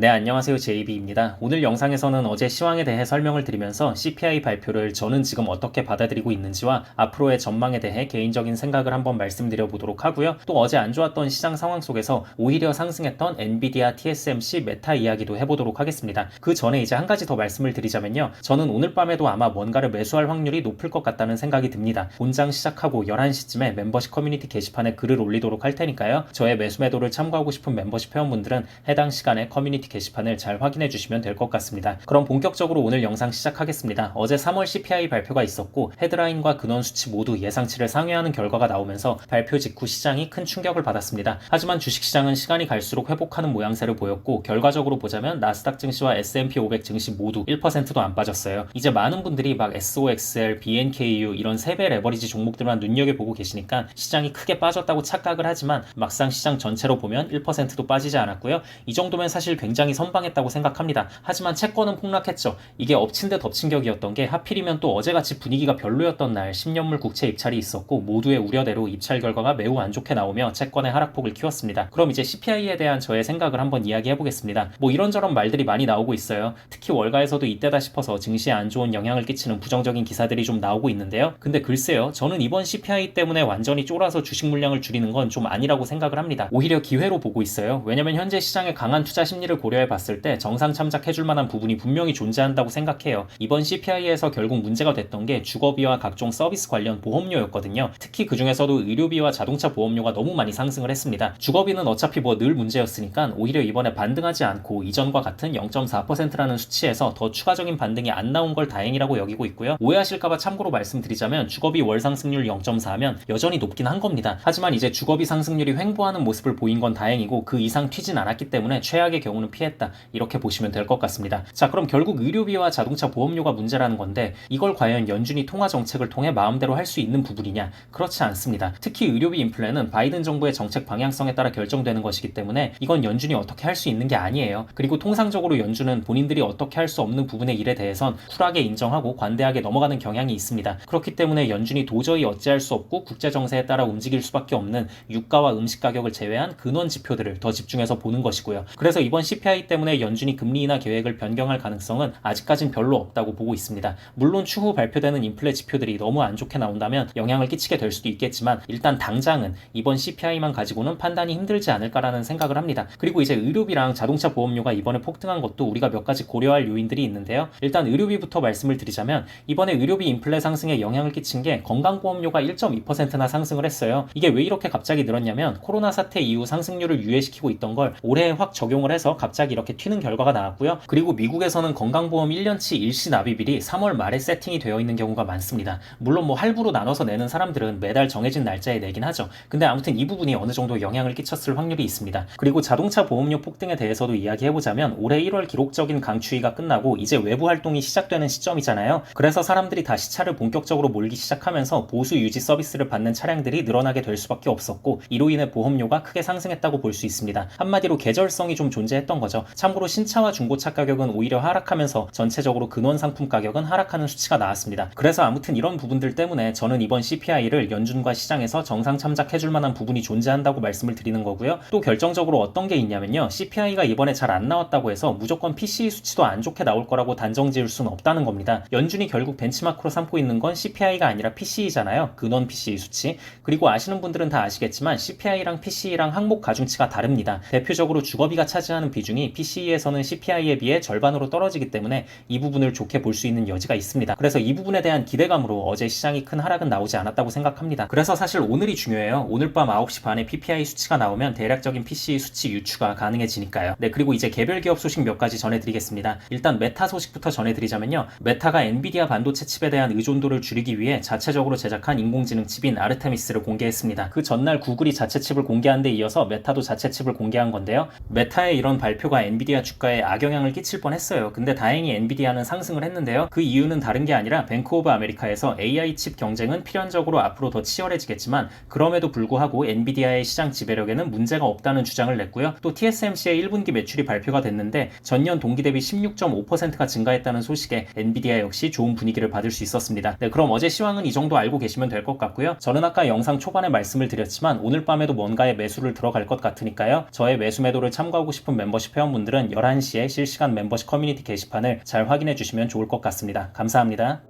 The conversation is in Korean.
네, 안녕하세요. JB입니다. 오늘 영상에서는 어제 시황에 대해 설명을 드리면서 CPI 발표를 저는 지금 어떻게 받아들이고 있는지와 앞으로의 전망에 대해 개인적인 생각을 한번 말씀드려 보도록 하고요. 또 어제 안 좋았던 시장 상황 속에서 오히려 상승했던 엔비디아, TSMC, 메타 이야기도 해보도록 하겠습니다. 그 전에 이제 한 가지 더 말씀을 드리자면요. 저는 오늘 밤에도 아마 뭔가를 매수할 확률이 높을 것 같다는 생각이 듭니다. 본장 시작하고 11시쯤에 멤버십 커뮤니티 게시판에 글을 올리도록 할 테니까요. 저의 매수 매도를 참고하고 싶은 멤버십 회원분들은 해당 시간에 커뮤니티 게시판을 잘 확인해 주시면 될 것 같습니다. 그럼 본격적으로 오늘 영상 시작하겠습니다. 어제 3월 CPI 발표가 있었고 헤드라인과 근원 수치 모두 예상치를 상회하는 결과가 나오면서 발표 직후 시장이 큰 충격을 받았습니다. 하지만 주식시장은 시간이 갈수록 회복하는 모양새를 보였고 결과적으로 보자면 나스닥 증시와 S&P 500 증시 모두 1%도 안 빠졌어요. 이제 많은 분들이 막 SOXL, BNKU 이런 3배 레버리지 종목들만 눈여겨보고 계시니까 시장이 크게 빠졌다고 착각을 하지만 막상 시장 전체로 보면 1%도 빠지지 않았고요. 이 정도면 사실 굉장히 선방했다고 생각합니다. 하지만 채권은 폭락했죠. 이게 엎친 데 덮친 격이었던 게 하필이면 또 어제같이 분위기가 별로였던 날 10년물 국채 입찰이 있었고 모두의 우려대로 입찰 결과가 매우 안 좋게 나오며 채권의 하락폭을 키웠습니다. 그럼 이제 CPI에 대한 저의 생각을 한번 이야기해보겠습니다. 뭐 이런저런 말들이 많이 나오고 있어요. 특히 월가에서도 이때다 싶어서 증시에 안 좋은 영향을 끼치는 부정적인 기사들이 좀 나오고 있는데요. 근데 글쎄요. 저는 이번 CPI 때문에 완전히 쫄아서 주식 물량을 줄이는 건 좀 아니라고 생각을 합니다. 오히려 기회로 보고 있어요. 왜냐면 현재 시장의 강한 투자 심리를 고려해 봤을 때 정상 참작해줄 만한 부분이 분명히 존재한다고 생각해요. 이번 CPI에서 결국 문제가 됐던 게 주거비와 각종 서비스 관련 보험료였거든요. 특히 그 중에서도 의료비와 자동차 보험료가 너무 많이 상승을 했습니다. 주거비는 어차피 뭐 늘 문제였으니까 오히려 이번에 반등하지 않고 이전과 같은 0.4%라는 수치에서 더 추가적인 반등이 안 나온 걸 다행이라고 여기고 있고요. 오해하실까봐 참고로 말씀드리자면 주거비 월 상승률 0.4면 여전히 높긴 한 겁니다. 하지만 이제 주거비 상승률이 횡보하는 모습을 보인 건 다행이고 그 이상 튀진 않았기 때문에 최악의 경우는 피했다. 이렇게 보시면 될 것 같습니다. 자, 그럼 결국 의료비와 자동차 보험료가 문제라는 건데 이걸 과연 연준이 통화 정책을 통해 마음대로 할 수 있는 부분이냐? 그렇지 않습니다. 특히 의료비 인플레는 바이든 정부의 정책 방향성에 따라 결정되는 것이기 때문에 이건 연준이 어떻게 할 수 있는 게 아니에요. 그리고 통상적으로 연준은 본인들이 어떻게 할 수 없는 부분의 일에 대해선 쿨하게 인정하고 관대하게 넘어가는 경향이 있습니다. 그렇기 때문에 연준이 도저히 어찌할 수 없고 국제 정세에 따라 움직일 수밖에 없는 유가와 음식 가격을 제외한 근원 지표들을 더 집중해서 보는 것이고요. 그래서 이번 CPI 때문에 연준이 금리 인하 계획을 변경할 가능성은 아직까진 별로 없다고 보고 있습니다. 물론 추후 발표되는 인플레 지표들이 너무 안 좋게 나온다면 영향을 끼치게 될 수도 있겠지만 일단 당장은 이번 CPI만 가지고는 판단이 힘들지 않을까라는 생각을 합니다. 그리고 이제 의료비랑 자동차 보험료가 이번에 폭등한 것도 우리가 몇 가지 고려할 요인들이 있는데요. 일단 의료비부터 말씀을 드리자면 이번에 의료비 인플레 상승에 영향을 끼친 게 건강보험료가 1.2%나 상승을 했어요. 이게 왜 이렇게 갑자기 늘었냐면 코로나 사태 이후 상승률을 유예시키고 있던 걸 올해 확 적용을 해서 갑자기 이렇게 튀는 결과가 나왔고요. 그리고 미국에서는 건강보험 1년치 일시 납입일이 3월 말에 세팅이 되어 있는 경우가 많습니다. 물론 뭐 할부로 나눠서 내는 사람들은 매달 정해진 날짜에 내긴 하죠. 근데 아무튼 이 부분이 어느 정도 영향을 끼쳤을 확률이 있습니다. 그리고 자동차 보험료 폭등에 대해서도 이야기해보자면 올해 1월 기록적인 강추위가 끝나고 이제 외부 활동이 시작되는 시점이잖아요. 그래서 사람들이 다시 차를 본격적으로 몰기 시작하면서 보수 유지 서비스를 받는 차량들이 늘어나게 될 수밖에 없었고 이로 인해 보험료가 크게 상승했다고 볼 수 있습니다. 한마디로 계절성이 좀 존재했던 거죠. 참고로 신차와 중고차 가격은 오히려 하락하면서 전체적으로 근원 상품 가격은 하락하는 수치가 나왔습니다. 그래서 아무튼 이런 부분들 때문에 저는 이번 CPI를 연준과 시장에서 정상 참작해줄 만한 부분이 존재한다고 말씀을 드리는 거고요. 또 결정적으로 어떤 게 있냐면요. CPI가 이번에 잘 안 나왔다고 해서 무조건 PCE 수치도 안 좋게 나올 거라고 단정 지을 수는 없다는 겁니다. 연준이 결국 벤치마크로 삼고 있는 건 CPI가 아니라 PCE잖아요. 근원 PCE 수치. 그리고 아시는 분들은 다 아시겠지만 CPI랑 PCE랑 항목 가중치가 다릅니다. 대표적으로 주거비가 차지하는 비중이 PCE에서는 CPI에 비해 절반으로 떨어지기 때문에 이 부분을 좋게 볼 수 있는 여지가 있습니다. 그래서 이 부분에 대한 기대감으로 어제 시장이 큰 하락은 나오지 않았다고 생각합니다. 그래서 사실 오늘이 중요해요. 오늘 밤 9시 반에 PPI 수치가 나오면 대략적인 PCE 수치 유추가 가능해지니까요. 네, 그리고 이제 개별 기업 소식 몇 가지 전해드리겠습니다. 일단 메타 소식부터 전해드리자면요. 메타가 엔비디아 반도체 칩에 대한 의존도를 줄이기 위해 자체적으로 제작한 인공지능 칩인 아르테미스를 공개했습니다. 그 전날 구글이 자체 칩을 공개한 데 이어서 메타도 자체 칩을 공개한 건데요. 메타의 이런 발표가 엔비디아 주가에 악영향을 끼칠 뻔했어요. 근데 다행히 엔비디아는 상승을 했는데요. 그 이유는 다른 게 아니라 뱅크 오브 아메리카에서 AI 칩 경쟁은 필연적으로 앞으로 더 치열해지겠지만 그럼에도 불구하고 엔비디아의 시장 지배력에는 문제가 없다는 주장을 냈고요. 또 TSMC의 1분기 매출이 발표가 됐는데 전년 동기 대비 16.5%가 증가했다는 소식에 엔비디아 역시 좋은 분위기를 받을 수 있었습니다. 네, 그럼 어제 시황은 이 정도 알고 계시면 될 것 같고요. 저는 아까 영상 초반에 말씀을 드렸지만 오늘 밤에도 뭔가에 매수를 들어갈 것 같으니까요. 저의 매수 매도를 참고하고 싶은 멤버십 멤버십 회원분들은 11시에 실시간 멤버십 커뮤니티 게시판을 잘 확인해 주시면 좋을 것 같습니다. 감사합니다.